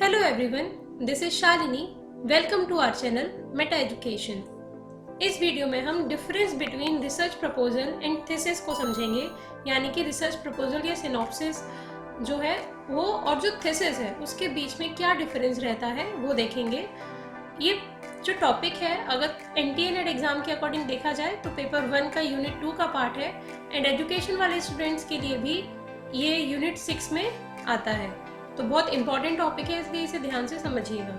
Hello everyone, this is Shalini. Welcome to our channel Meta Education. इस video में हम difference between research proposal and thesis को समझेंगे, यानी कि रिसर्च प्रपोजल या सिनॉप्सिस जो है वो और जो थीसिस है उसके बीच में क्या डिफरेंस रहता है वो देखेंगे। ये जो टॉपिक है अगर NTA नेट एग्जाम के अकॉर्डिंग देखा जाए तो पेपर 1 का यूनिट 2 का पार्ट है एंड एजुकेशन वाले स्टूडेंट्स के लिए भी ये यूनिट 6 में आता है, तो बहुत इंपॉर्टेंट टॉपिक है, इसलिए इसे ध्यान से समझिएगा।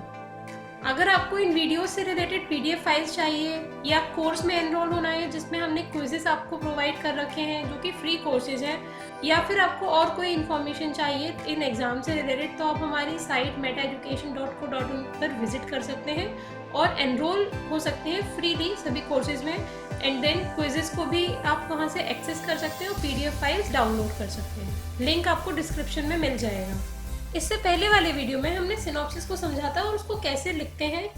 अगर आपको इन वीडियो से रिलेटेड PDF फाइल्स चाहिए या कोर्स में एनरोल होना है जिसमें हमने क्विजेस आपको प्रोवाइड कर रखे हैं जो कि फ्री कोर्सेज हैं, या फिर आपको और कोई इन्फॉर्मेशन चाहिए इन एग्ज़ाम से रिलेटेड, तो आप हमारी साइट metaeducation.co.in पर विजिट कर सकते हैं और एनरोल हो सकते हैं फ्रीली सभी कोर्सेज में। एंड देन क्विजेस को भी आप वहाँ से एक्सेस कर सकते हैं और PDF फाइल्स डाउनलोड कर सकते हैं। लिंक आपको डिस्क्रिप्शन में मिल जाएगा। इससे पहले वाले वीडियो में हमने सिनॉप्सिस को समझा था और उसको कैसे लिखते हैं,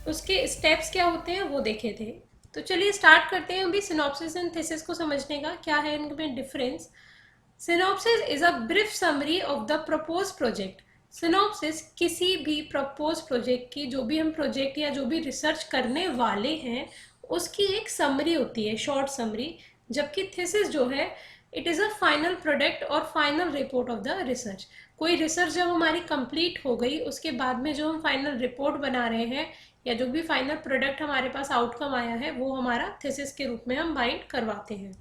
उसके स्टेप्स क्या होते हैं वो देखे थे। तो चलिए स्टार्ट करते हैं अभी सिनॉप्सिस एंड थीसिस को समझने का, क्या है इनमें difference. Synopsis is a brief summary of the propose project. Synopsis किसी भी प्रपोज प्रोजेक्ट की, जो भी हम प्रोजेक्ट या जो भी रिसर्च करने वाले हैं उसकी एक समरी होती है, शॉर्ट समरी। जबकि थीसिस जो है it is a final product और final report of the research. कोई रिसर्च जब हमारी कंप्लीट हो गई उसके बाद में जो हम फाइनल रिपोर्ट बना रहे हैं या जो भी फाइनल प्रोडक्ट हमारे पास आउटकम आया है वो हमारा थीसिस के रूप में हम बाइंड करवाते हैं।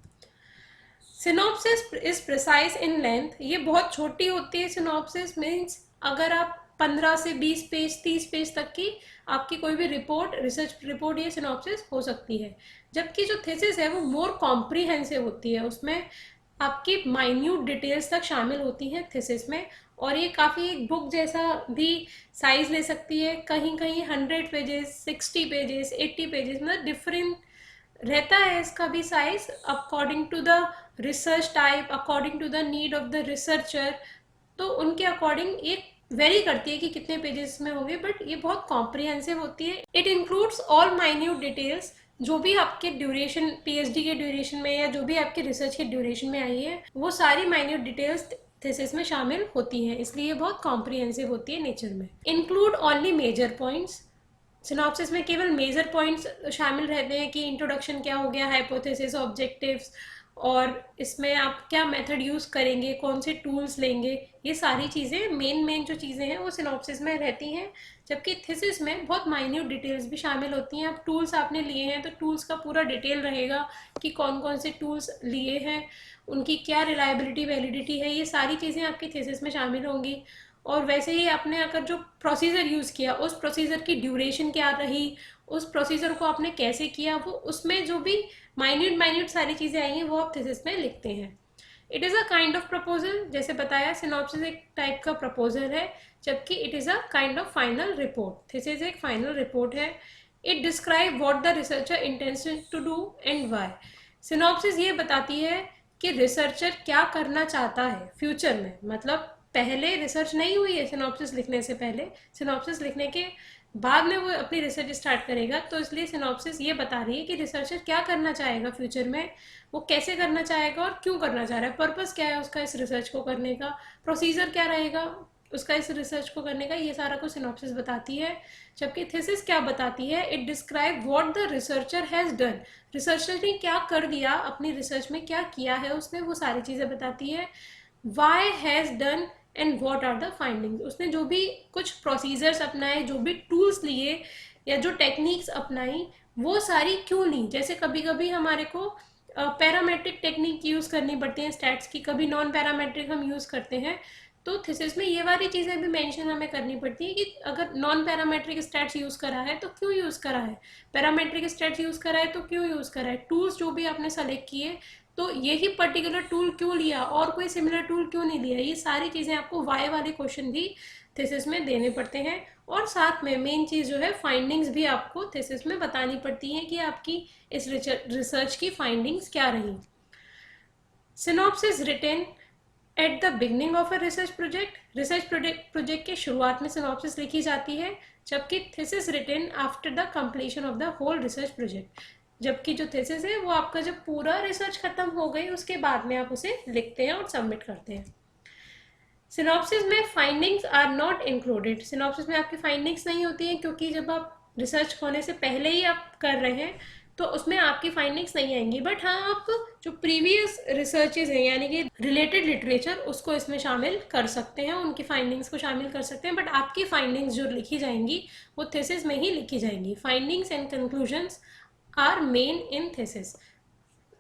Synopsis is precise in length, ये बहुत छोटी होती है। सिनॉप्सिस मीन्स अगर आप 15 से 20 पेज 30 पेज तक की आपकी कोई भी रिपोर्ट, रिसर्च रिपोर्ट या सिनॉप्सिस हो सकती है। जबकि जो थीसिस है वो मोर कॉम्प्रिहेंसिव होती है, उसमें आपकी माइन्यूट डिटेल्स तक शामिल होती हैं थीसिस में, और ये काफ़ी एक बुक जैसा भी साइज ले सकती है। कहीं कहीं 100 पेजेस, 60 पेजेस, 80 पेजेस, मतलब डिफरेंट रहता है इसका भी size according to the research type, according to the need of the researcher. तो उनके अकॉर्डिंग एक वेरी करती है कि कितने पेजेस में होंगे, बट ये बहुत कॉम्प्रिहेंसिव होती है। It includes all minute details, जो भी आपके ड्यूरेशन, PhD के ड्यूरेशन में या जो भी आपके रिसर्च के ड्यूरेशन में आई है वो सारी माइन्यूट डिटेल्स थीसिस में शामिल होती हैं, इसलिए ये बहुत कॉम्प्रिहेंसिव होती है नेचर में। Include only major points, synopsis में केवल मेजर पॉइंट्स शामिल रहते हैं कि इंट्रोडक्शन क्या हो गया, हाइपोथेसिस, ऑब्जेक्टिव्स, और इसमें आप क्या मेथड यूज़ करेंगे, कौन से टूल्स लेंगे, ये सारी चीज़ें मेन जो चीज़ें हैं वो सिनॉप्सिस में रहती हैं। जबकि थीसिस में बहुत माइन्यूट डिटेल्स भी शामिल होती हैं। अब टूल्स आपने लिए हैं तो टूल्स का पूरा डिटेल रहेगा कि कौन कौन से टूल्स लिए हैं, उनकी क्या रिलायबिलिटी, वैलिडिटी है, ये सारी चीज़ें आपकी थीसिस में शामिल होंगी। और वैसे ही आपने अगर जो प्रोसीजर यूज़ किया उस प्रोसीजर की ड्यूरेशन क्या रही, उस प्रोसीजर को आपने कैसे किया, वो उसमें जो भी माइन्यूट सारी चीज़ें आई हैं वो आप थीसिस में लिखते हैं। It is a kind of proposal, जैसे बताया सिनॉप्सिस एक टाइप का प्रपोजल है, जबकि it is a kind of final report. Thesis एक फाइनल रिपोर्ट है। It describe what the researcher intends to do and why. Synopsis ये बताती है कि रिसर्चर क्या करना चाहता है फ्यूचर में, मतलब पहले रिसर्च नहीं हुई है सिनॉप्सिस लिखने से पहले, सिनॉप्सिस लिखने के बाद में वो अपनी रिसर्च स्टार्ट करेगा, तो इसलिए सिनॉप्सिस ये बता रही है कि रिसर्चर क्या करना चाहेगा फ्यूचर में, वो कैसे करना चाहेगा और क्यों करना चाह रहा है, पर्पस क्या है उसका इस रिसर्च को करने का, प्रोसीजर क्या रहेगा उसका इस रिसर्च को करने का, ये सारा कुछ सिनॉप्सिस बताती है। जबकि थीसिस क्या बताती है, it describe what the researcher has done, researcher ने क्या कर दिया, अपनी रिसर्च में क्या किया है उसने, वो सारी चीज़ें बताती है। Why has done and what are the findings, उसने जो भी कुछ प्रोसीजर्स अपनाए, जो भी टूल्स लिए या जो टेक्निक्स अपनाई वो सारी क्यों ली। जैसे कभी कभी हमारे को पैरामेट्रिक टेक्निक यूज़ करनी पड़ती है स्टैट्स की, कभी नॉन पैरामेट्रिक हम यूज़ करते हैं, तो थीसिस में ये वाली चीज़ें भी मेंशन हमें करनी पड़ती है कि अगर नॉन पैरामेट्रिक स्टैट्स यूज़ करा है तो क्यों यूज़ करा है, पैरामेट्रिक स्टैट्स यूज़ करा है तो क्यों यूज़ करा है, टूल्स जो भी आपने सेलेक्ट किए तो यही पर्टिकुलर टूल क्यों लिया और कोई सिमिलर टूल क्यों नहीं लिया, ये सारी चीज़ें आपको वाई वाले क्वेश्चन भी थीसिस में देने पड़ते हैं। और साथ में मेन चीज़ जो है फाइंडिंग्स भी आपको थीसिस में बतानी पड़ती हैं कि आपकी इस रिसर्च की फाइंडिंग्स क्या रही। Synopsis written at the beginning of a research project के शुरुआत में सिनॉप्सिस लिखी जाती है, जबकि thesis written after the completion of the whole research project, जबकि जो थीसिस है वो आपका जब पूरा रिसर्च खत्म हो गई उसके बाद में आप उसे लिखते हैं और सबमिट करते हैं। सिनॉप्सिस में findings are not included. Synopsis में आपकी फाइंडिंग्स नहीं होती हैं, क्योंकि जब आप रिसर्च होने से पहले ही आप कर रहे हैं तो उसमें आपकी फाइंडिंग्स नहीं आएंगी। बट हाँ, आप जो प्रीवियस रिसर्चेज हैं यानी कि रिलेटेड लिटरेचर, उसको इसमें शामिल कर सकते हैं, उनकी फाइंडिंग्स को शामिल कर सकते हैं। बट आपकी फाइंडिंग्स जो लिखी जाएंगी वो थीसिस में ही लिखी जाएंगी। Findings and conclusions are main in thesis.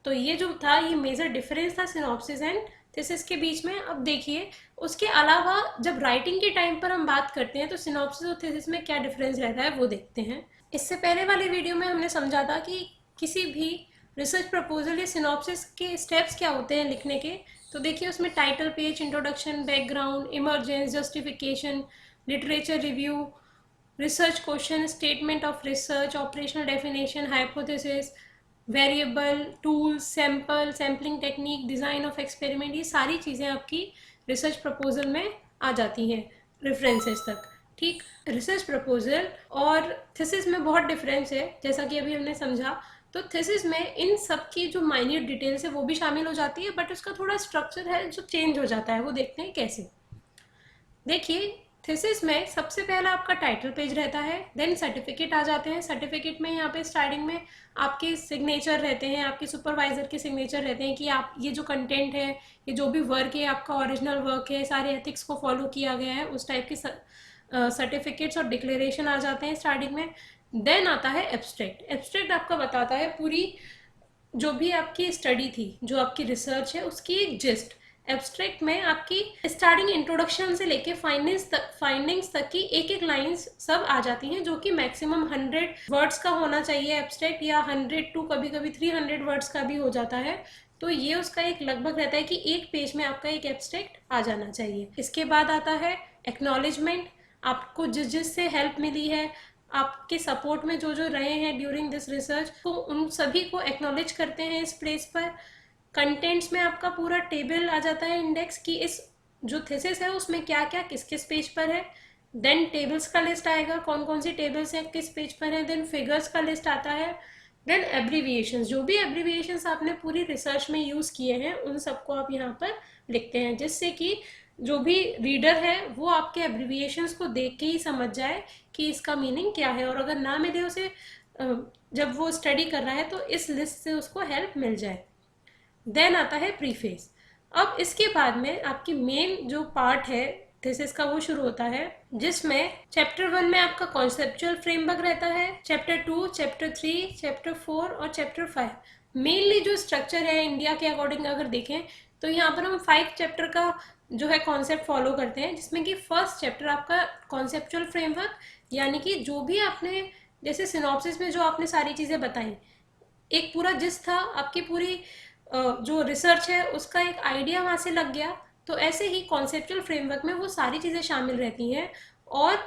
तो ये जो था, ये मेजर डिफरेंस था सिनॉप्सिस एंड थीसिस के बीच में। अब देखिए, उसके अलावा जब राइटिंग के टाइम पर हम बात करते हैं तो सिनॉप्सिस और थीसिस में क्या डिफरेंस रहता है वो देखते हैं। इससे पहले वाली वीडियो में हमने समझा था कि किसी भी रिसर्च प्रपोजल या सिनॉप्सिस के स्टेप्स क्या होते हैं लिखने के। तो देखिए, उसमें title page, introduction, background, emergence, justification, literature review, research question, statement of research, operational definition, hypothesis, variable, tools, sample, sampling technique, design of experiment, ये सारी चीज़ें आपकी रिसर्च प्रपोजल में आ जाती हैं रेफरेंसेस तक। ठीक, रिसर्च प्रपोजल और थीसिस में बहुत डिफरेंस है, जैसा कि अभी हमने समझा। तो थीसिस में इन सब की जो माइन्यूट डिटेल्स है वो भी शामिल हो जाती है, बट उसका थोड़ा स्ट्रक्चर है जो चेंज हो जाता है। वो देखते हैं कैसे। देखिए, थीसिस में सबसे पहला आपका टाइटल पेज रहता है, देन सर्टिफिकेट आ जाते हैं। सर्टिफिकेट में यहाँ पे स्टार्टिंग में आपके सिग्नेचर रहते हैं, आपके सुपरवाइजर के सिग्नेचर रहते हैं कि आप ये जो कंटेंट है, ये जो भी वर्क है, आपका ओरिजिनल वर्क है, सारे एथिक्स को फॉलो किया गया है, उस टाइप के सर्टिफिकेट्स और डिक्लेरेशन आ जाते हैं स्टार्टिंग में। देन आता है एब्स्ट्रैक्ट। एब्स्ट्रैक्ट आपका बताता है पूरी जो भी आपकी स्टडी थी, जो आपकी रिसर्च है, उसकी एक जिस्ट। एब्स्ट्रैक्ट में आपकी स्टार्टिंग इंट्रोडक्शन से लेके फाइंडिंग्स तक की एक एक लाइंस सब आ जाती हैं, जो कि मैक्सिमम 100 वर्ड्स का होना चाहिए एब्स्ट्रैक्ट, या 100 टू कभी कभी 300 वर्ड्स का भी हो जाता है। तो ये उसका एक लगभग रहता है कि एक पेज में आपका एक एब्स्ट्रैक्ट आ जाना चाहिए। इसके बाद आता है एक्नॉलेजमेंट। आपको जिस जिस से हेल्प मिली है, आपके सपोर्ट में जो जो रहे हैं ड्यूरिंग दिस रिसर्च, तो उन सभी को एक्नॉलेज करते हैं इस प्लेस पर। कंटेंट्स में आपका पूरा टेबल आ जाता है, इंडेक्स, की इस जो थीसिस है उसमें क्या क्या किस किस पेज पर है। देन टेबल्स का लिस्ट आएगा, कौन कौन सी टेबल्स हैं, किस पेज पर है। देन फिगर्स का लिस्ट आता है। देन एब्रीविएशंस, जो भी एब्रीविएशंस आपने पूरी रिसर्च में यूज़ किए हैं उन सबको आप यहाँ पर लिखते हैं, जिससे कि जो भी रीडर है वो आपके एब्रीविएशंस को देख के ही समझ जाए कि इसका मीनिंग क्या है, और अगर ना मिले उसे जब वो स्टडी कर रहा है तो इस लिस्ट से उसको हेल्प मिल जाए। देन आता है प्रीफेस। अब इसके बाद में आपकी मेन जो पार्ट है थीसिस का वो शुरू होता है, जिसमें चैप्टर 1 में आपका कॉन्सेप्चुअल फ्रेमवर्क रहता है, चैप्टर 2, चैप्टर 3, चैप्टर 4 और चैप्टर 5। मेनली जो स्ट्रक्चर है इंडिया के अकॉर्डिंग अगर देखें तो यहाँ पर हम 5 चैप्टर का जो है कॉन्सेप्ट फॉलो करते हैं, जिसमें कि फर्स्ट चैप्टर आपका कॉन्सेप्चुअल फ्रेमवर्क, यानी कि जो भी आपने जैसे सिनॉप्सिस में जो आपने सारी चीज़ें बताई, एक पूरा जिस था आपकी पूरी जो रिसर्च है उसका एक आइडिया वहाँ से लग गया। तो ऐसे ही कॉन्सेप्चुअल फ्रेमवर्क में वो सारी चीज़ें शामिल रहती हैं, और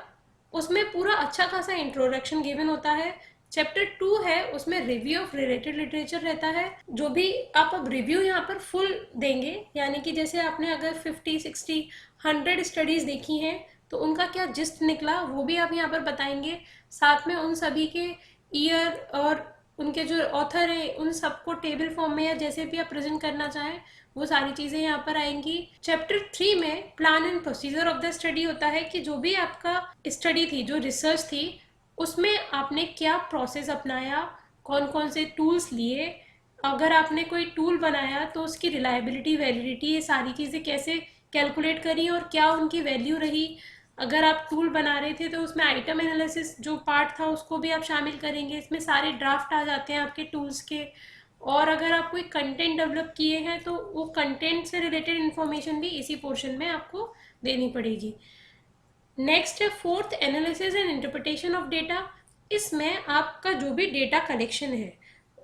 उसमें पूरा अच्छा खासा इंट्रोडक्शन गिवन होता है। चैप्टर 2 है, उसमें रिव्यू ऑफ रिलेटेड लिटरेचर रहता है। जो भी आप अब रिव्यू यहाँ पर फुल देंगे, यानी कि जैसे आपने अगर 50, 60, 100 स्टडीज़ देखी हैं तो उनका क्या जिस्ट निकला वो भी आप यहाँ पर बताएंगे। साथ में उन सभी के ईयर और उनके जो ऑथर हैं उन सबको टेबल फॉर्म में या जैसे भी आप प्रेजेंट करना चाहें वो सारी चीज़ें यहाँ पर आएंगी। चैप्टर 3 में plan and procedure of the study होता है कि जो भी आपका स्टडी थी, जो रिसर्च थी, उसमें आपने क्या प्रोसेस अपनाया, कौन कौन से टूल्स लिए, अगर आपने कोई टूल बनाया तो उसकी रिलायबिलिटी, वैलिडिटी, ये सारी चीज़ें कैसे कैलकुलेट करी और क्या उनकी वैल्यू रही। अगर आप टूल बना रहे थे तो उसमें आइटम एनालिसिस जो पार्ट था उसको भी आप शामिल करेंगे। इसमें सारे ड्राफ्ट आ जाते हैं आपके टूल्स के। और अगर आप कोई कंटेंट डेवलप किए हैं तो वो कंटेंट से रिलेटेड इन्फॉर्मेशन भी इसी पोर्शन में आपको देनी पड़ेगी। नेक्स्ट है fourth, analysis and interpretation of data. इसमें आपका जो भी डेटा कलेक्शन है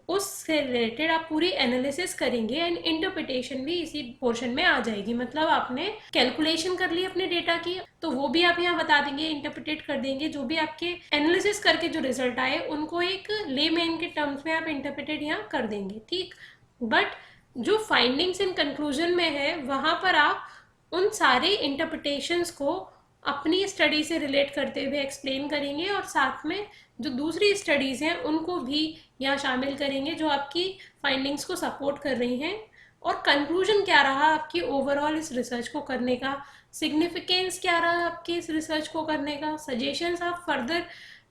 उससे रिलेटेड आप पूरी एनालिसिस करेंगे, एंड इंटरप्रिटेशन भी इसी पोर्शन में आ जाएगी। मतलब आपने कैलकुलेशन कर ली अपने डेटा की तो वो भी आप यहाँ बता देंगे, इंटरप्रिटेट कर देंगे। जो भी आपके एनालिसिस करके जो रिजल्ट आए उनको एक लेमैन के टर्म्स में आप इंटरप्रिटेट यहाँ कर देंगे। ठीक, बट जो फाइंडिंग्स एंड कंक्लूजन में है वहाँ पर आप उन सारे इंटरप्रिटेशंस को अपनी स्टडी से रिलेट करते हुए एक्सप्लेन करेंगे, और साथ में जो दूसरी स्टडीज़ हैं उनको भी यहाँ शामिल करेंगे जो आपकी फाइंडिंग्स को सपोर्ट कर रही हैं। और कंक्लूजन क्या रहा आपकी ओवरऑल इस रिसर्च को करने का, सिग्निफिकेंस क्या रहा आपके इस रिसर्च को करने का, सजेशंस आप फर्दर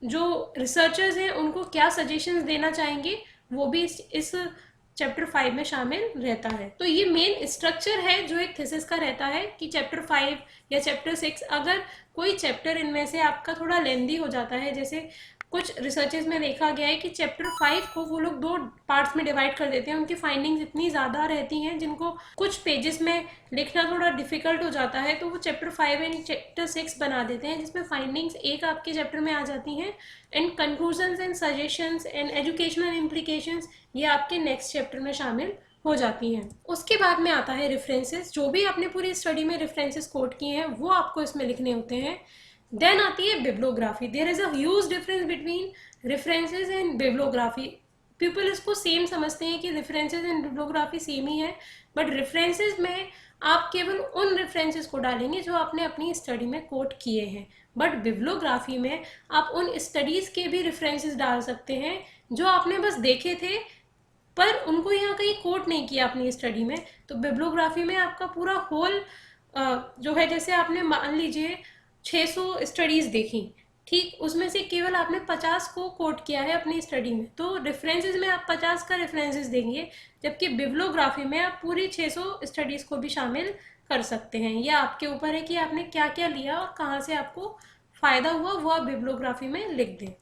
जो रिसर्चर्स हैं उनको क्या सजेशंस देना चाहेंगे, वो भी इस चैप्टर 5 में शामिल रहता है। तो ये मेन स्ट्रक्चर है जो एक थीसिस का रहता है कि चैप्टर 5 या चैप्टर 6, अगर कोई चैप्टर इनमें से आपका थोड़ा लेंदी हो जाता है, जैसे कुछ रिसर्चेस में देखा गया है कि चैप्टर 5 को वो लोग 2 पार्ट्स में डिवाइड कर देते हैं, उनकी फाइंडिंग्स इतनी ज़्यादा रहती हैं जिनको कुछ पेजेस में लिखना थोड़ा डिफिकल्ट हो जाता है, तो वो चैप्टर 5 एंड चैप्टर 6 बना देते हैं, जिसमें फाइंडिंग्स एक आपके चैप्टर में आ जाती हैं and conclusions and suggestions and educational implications ये आपके नेक्स्ट चैप्टर में शामिल हो जाती हैं। उसके बाद में आता है रेफरेंसेस, जो भी आपने पूरी स्टडी में रेफरेंसेस कोट किए हैं वो आपको इसमें लिखने होते हैं। देन आती है bibliography. There is a huge difference between references and bibliography. People इसको सेम समझते हैं कि रेफरेंसेस एंड बिब्लियोग्राफी सेम ही है, बट रेफरेंसेस में आप केवल उन रेफरेंसेस को डालेंगे जो आपने अपनी स्टडी में कोट किए हैं, बट बिब्लियोग्राफी में आप उन स्टडीज़ के भी रेफरेंसेस डाल सकते हैं जो आपने बस देखे थे पर उनको यहाँ कहीं कोट नहीं किया अपनी स्टडी में। तो बिब्लियोग्राफी में आपका पूरा होल जो है, जैसे आपने मान लीजिए 600 स्टडीज़ देखी, ठीक, उसमें से केवल आपने 50 को कोट किया है अपनी स्टडी में, तो रेफरेंसेस में आप 50 का रेफरेंसेस देंगे, जबकि बिब्लियोग्राफी में आप पूरी 600 स्टडीज़ को भी शामिल कर सकते हैं। यह आपके ऊपर है कि आपने क्या क्या लिया और कहाँ से आपको फ़ायदा हुआ, वो आप बिब्लियोग्राफी में लिख दें।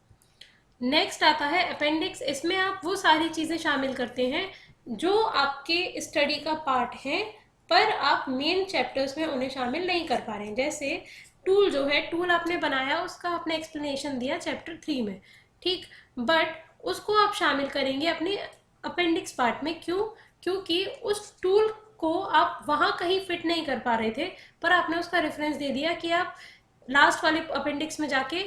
नेक्स्ट आता है अपेंडिक्स। इसमें आप वो सारी चीज़ें शामिल करते हैं जो आपके स्टडी का पार्ट है पर आप मेन चैप्टर्स में उन्हें शामिल नहीं कर पा रहे हैं। जैसे टूल जो है, टूल आपने बनाया, उसका आपने एक्सप्लेनेशन दिया चैप्टर 3 में, ठीक, बट उसको आप शामिल करेंगे अपने अपेंडिक्स पार्ट में। क्यों? क्योंकि उस टूल को आप वहाँ कहीं फिट नहीं कर पा रहे थे, पर आपने उसका रेफरेंस दे दिया कि आप लास्ट वाले अपेंडिक्स में जाके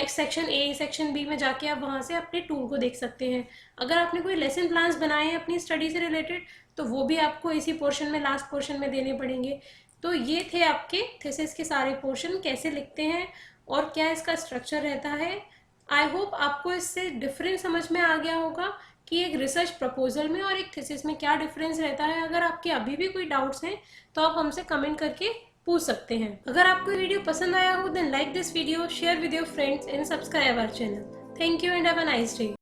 सेक्शन ए सेक्शन बी में जाके आप वहाँ से अपने टूल को देख सकते हैं। अगर आपने कोई लेसन प्लान्स बनाए हैं अपनी स्टडी से रिलेटेड, तो वो भी आपको इसी पोर्शन में, लास्ट पोर्शन में देने पड़ेंगे। तो ये थे आपके थीसिस के सारे पोर्शन, कैसे लिखते हैं और क्या इसका स्ट्रक्चर रहता है। आई होप आपको इससे डिफरेंस समझ में आ गया होगा कि एक रिसर्च प्रपोजल में और एक थीसिस में क्या डिफरेंस रहता है। अगर आपके अभी भी कोई डाउट्स हैं तो आप हमसे कमेंट करके पूछ सकते हैं। अगर आपको ये वीडियो पसंद आया हो then like this video, share with your friends and subscribe our channel. Thank you and have a nice day.